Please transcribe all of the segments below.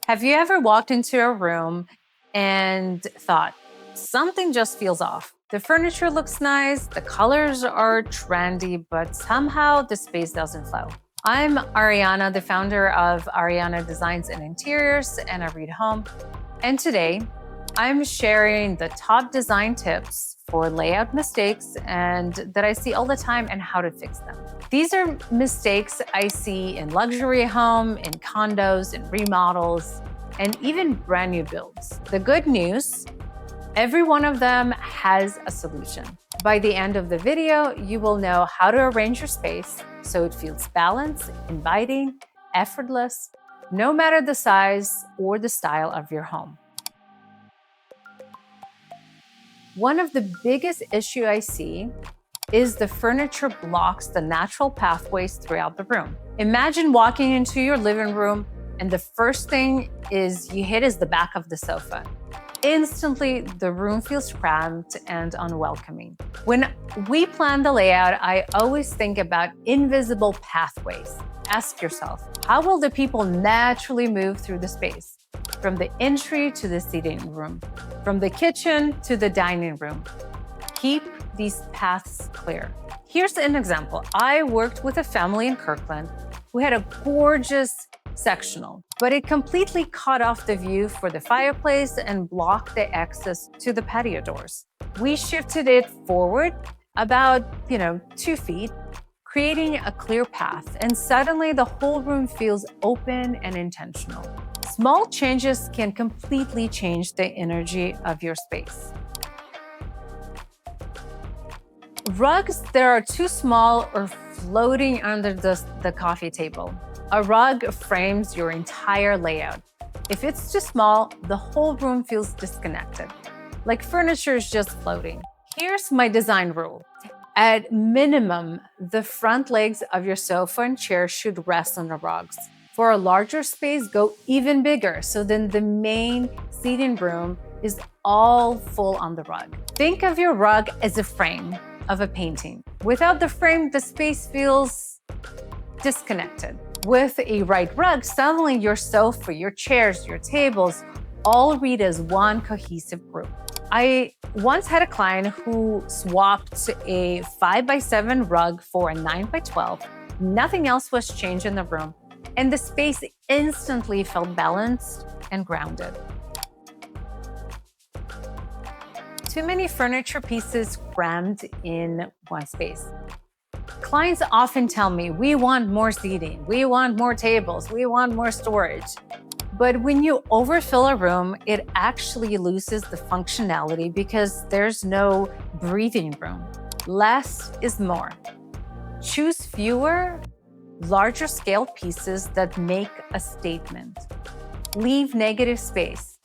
Have you ever walked into a room and thought, something just feels off? The furniture looks nice, the colors are trendy, but somehow the space doesn't flow. I'm Ariana, the founder of Ariana Designs Interiors and Ariid Home. And today, I'm sharing the top design tips for layout mistakes and that I see all the time and how to fix them. These are mistakes I see in luxury home, in condos, in remodels, and even brand new builds. The good news, every one of them has a solution. By the end of the video, you will know how to arrange your space so it feels balanced, inviting, effortless, no matter the size or the style of your home. One of the biggest issues I see is the furniture blocks the natural pathways throughout the room. Imagine walking into your living room and the first thing you hit is the back of the sofa. Instantly, the room feels cramped and unwelcoming. When we plan the layout, I always think about invisible pathways. Ask yourself, how will the people naturally move through the space? From the entry to the sitting room, from the kitchen to the dining room. Keep these paths clear. Here's an example. I worked with a family in Kirkland who had a gorgeous sectional, but it completely cut off the view for the fireplace and blocked the access to the patio doors. We shifted it forward about 2 feet, creating a clear path, and suddenly the whole room feels open and intentional. Small changes can completely change the energy of your space. Rugs that are too small or floating under the coffee table. A rug frames your entire layout. If it's too small, the whole room feels disconnected, like furniture is just floating. Here's my design rule. At minimum, the front legs of your sofa and chair should rest on the rugs. For a larger space, go even bigger, so then the main seating room is all full on the rug. Think of your rug as a frame of a painting. Without the frame, the space feels disconnected. With a right rug, suddenly your sofa, your chairs, your tables all read as one cohesive group. I once had a client who swapped a 5x7 rug for a 9x12. Nothing else was changed in the room, and the space instantly felt balanced and grounded. Too many furniture pieces crammed in one space. Clients often tell me, we want more seating, we want more tables, we want more storage. But when you overfill a room, it actually loses the functionality because there's no breathing room. Less is more. Choose fewer, larger scale pieces that make a statement. Leave negative space.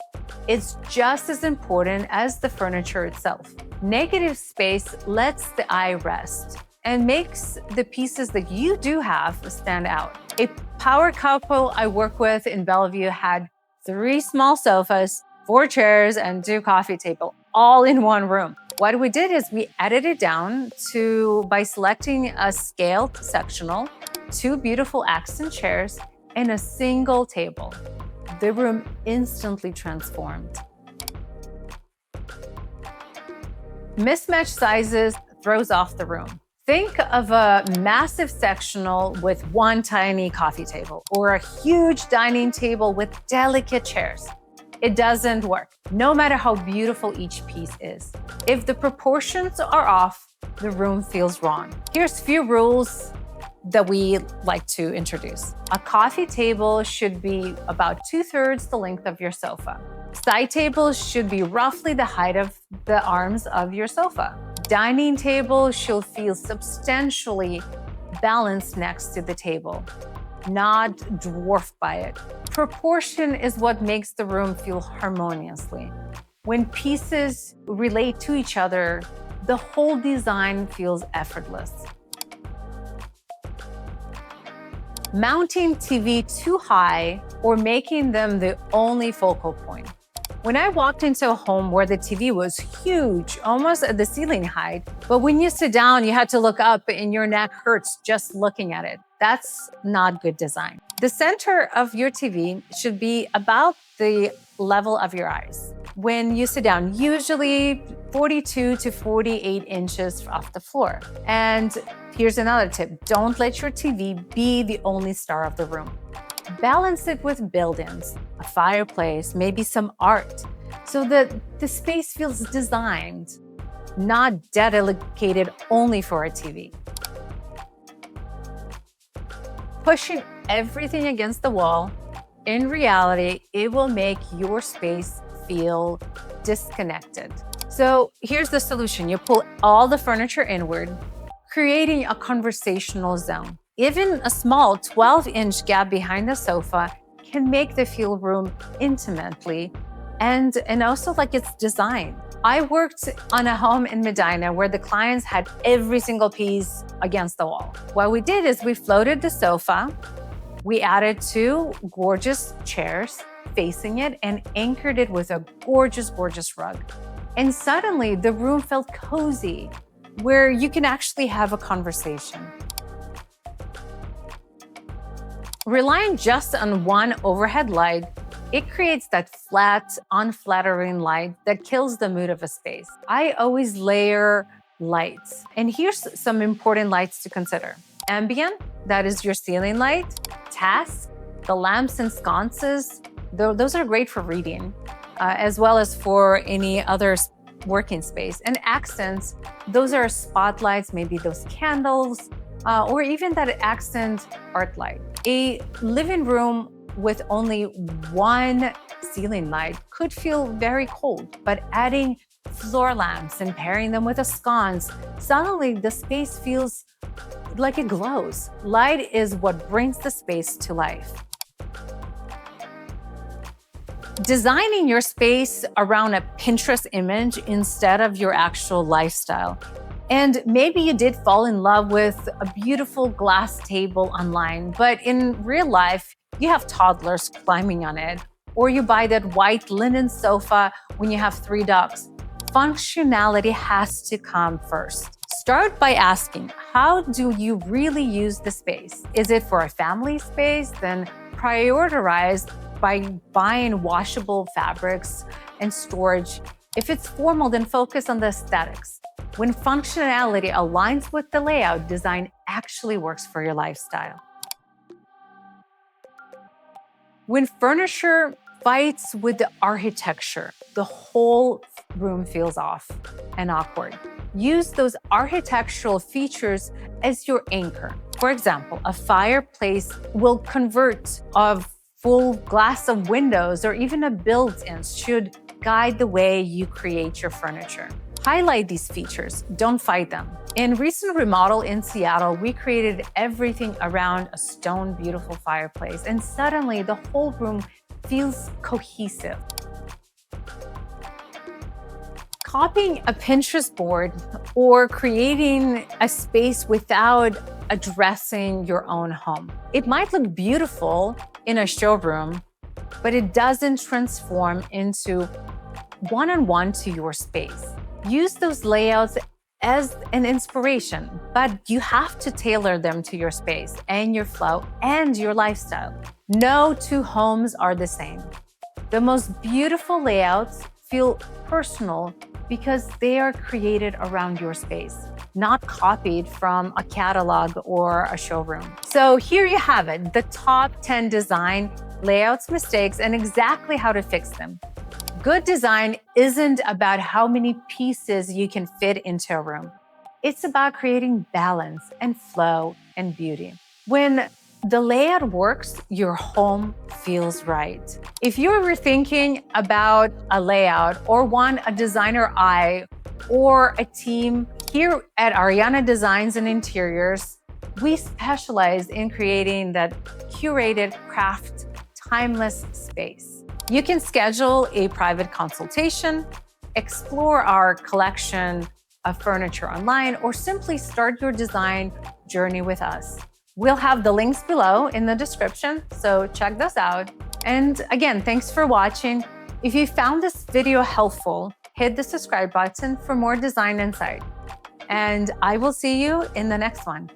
It's just as important as the furniture itself. Negative space lets the eye rest and makes the pieces that you do have stand out. A power couple I work with in Bellevue had 3 small sofas, 4 chairs, and 2 coffee tables, all in one room. What we did is we edited it down by selecting a scaled sectional, 2 beautiful accent chairs, and a single table. The room instantly transformed. Mismatched sizes throws off the room. Think of a massive sectional with one tiny coffee table or a huge dining table with delicate chairs. It doesn't work, no matter how beautiful each piece is. If the proportions are off, the room feels wrong. Here's a few rules that we like to introduce. A coffee table should be about 2/3 the length of your sofa. Side tables should be roughly the height of the arms of your sofa. Dining table should feel substantially balanced next to the table, not dwarfed by it. Proportion is what makes the room feel harmoniously. When pieces relate to each other, the whole design feels effortless. Mounting TV too high or making them the only focal point. When I walked into a home where the TV was huge, almost at the ceiling height, but when you sit down, you had to look up and your neck hurts just looking at it. That's not good design. The center of your TV should be about the level of your eyes. When you sit down, usually 42 to 48 inches off the floor. And here's another tip. Don't let your TV be the only star of the room. Balance it with build-ins, a fireplace, maybe some art, so that the space feels designed, not dedicated only for a TV. Pushing everything against the wall, in reality, it will make your space feel disconnected. So here's the solution. You pull all the furniture inward, creating a conversational zone. Even a small 12-inch gap behind the sofa can make the feel room intimately and also like it's designed. I worked on a home in Medina where the clients had every single piece against the wall. What we did is we floated the sofa, we added 2 gorgeous chairs facing it and anchored it with a gorgeous, gorgeous rug. And suddenly the room felt cozy, where you can actually have a conversation. Relying just on one overhead light, it creates that flat, unflattering light that kills the mood of a space. I always layer lights. And here's some important lights to consider. Ambient, that is your ceiling light. Task, the lamps and sconces, those are great for reading, as well as for any other working space. And accents, those are spotlights, maybe those candles, or even that accent art light. A living room with only one ceiling light could feel very cold, but adding floor lamps and pairing them with a sconce, suddenly the space feels like it glows. Light is what brings the space to life. Designing your space around a Pinterest image instead of your actual lifestyle. And maybe you did fall in love with a beautiful glass table online, but in real life, you have toddlers climbing on it, or you buy that white linen sofa when you have 3 dogs. Functionality has to come first. Start by asking, how do you really use the space? Is it for a family space? Then prioritize by buying washable fabrics and storage. If it's formal, then focus on the aesthetics. When functionality aligns with the layout, design actually works for your lifestyle. When furniture fights with the architecture, the whole room feels off and awkward. Use those architectural features as your anchor. For example, a fireplace will convert a full glass of windows or even a built-in should guide the way you create your furniture. Highlight these features, don't fight them. In recent remodel in Seattle, we created everything around a stone beautiful fireplace, and suddenly the whole room feels cohesive. Copying a Pinterest board or creating a space without addressing your own home. It might look beautiful in a showroom, but it doesn't transform into one-on-one to your space. Use those layouts as an inspiration, but you have to tailor them to your space and your flow and your lifestyle. No 2 homes are the same. The most beautiful layouts feel personal because they are created around your space, not copied from a catalog or a showroom. So here you have it, the top 10 design layouts mistakes and exactly how to fix them. Good design isn't about how many pieces you can fit into a room. It's about creating balance and flow and beauty. When the layout works, your home feels right. If you're thinking about a layout or want a designer eye or a team, here at Ariana Designs Interiors, we specialize in creating that curated craft, timeless space. You can schedule a private consultation, explore our collection of furniture online, or simply start your design journey with us. We'll have the links below in the description, so check those out. And again, thanks for watching. If you found this video helpful, hit the subscribe button for more design insight. And I will see you in the next one.